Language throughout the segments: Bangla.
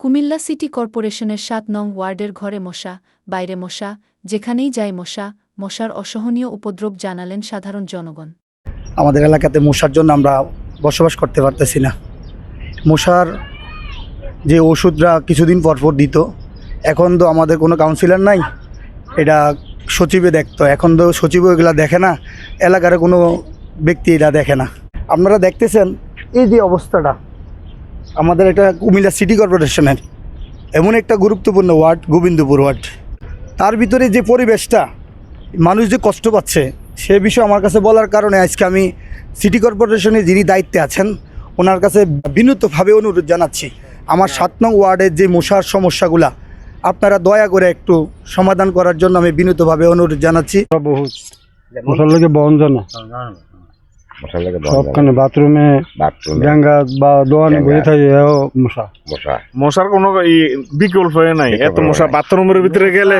কুমিল্লা সিটি কর্পোরেশনের ৭ নং ওয়ার্ডের ঘরে মশা, বাইরে মশা, যেখানেই যায় মশা, মশার অসহনীয় উপদ্রব জানালেন সাধারণ জনগণ। আমাদের এলাকাতে মশার জন্য আমরা বসবাস করতে পারতেছি না। মশার যে ওষুধরা কিছুদিন পর দিত, এখন তো আমাদের কোনো কাউন্সিলর নাই, এটা সচিবে দেখতো। এখন তো সচিবও এগুলা দেখে না, এলাকার কোনো ব্যক্তি এটা দেখে না। আপনারা দেখতেছেন এই যে অবস্থাটা, আমাদের এটা কুমিল্লা সিটি কর্পোরেশনের এমন একটা গুরুত্বপূর্ণ ওয়ার্ড, গোবিন্দপুর ওয়ার্ড, তার ভিতরে যে পরিবেশটা, মানুষ যে কষ্ট পাচ্ছে সে বিষয়ে আমার কাছে বলার কারণে আজকে আমি সিটি কর্পোরেশনে যিনি দায়িত্বে আছেন ওনার কাছে বিনীতভাবে অনুরোধ জানাচ্ছি, আমার ৭ নং ওয়ার্ডের যে মশার সমস্যাগুলা আপনারা দয়া করে একটু সমাধান করার জন্য আমি বিনীতভাবে অনুরোধ জানাচ্ছি। বহুত মশার লাগে বঞ্জনা সবখানে বাথরুমে ডেঙ্গা বা দোয়ানে বসে থাকে মশার কোনো বিকল্প নাই। এত মশা বাথরুমের ভিতরে গেলে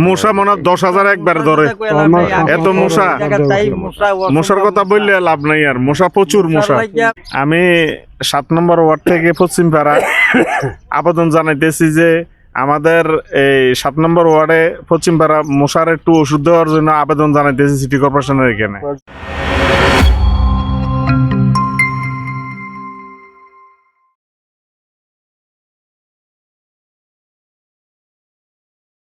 মশা মনে 10,000 একবার ধরে। এত মশা, মশার কথা বললে লাভ নাই, আর মশা প্রচুর মশা। আমি 7 নম্বর ওয়ার্ড থেকে পশ্চিম পাড়া আবেদন জানাইতেছি যে আমাদের এই 7 নম্বর ওয়ার্ডে পশ্চিম পাড়া মশার একটু ওষুধ দেওয়ার জন্য আবেদন জানাইতেছি সিটি কর্পোরেশনের এখানে।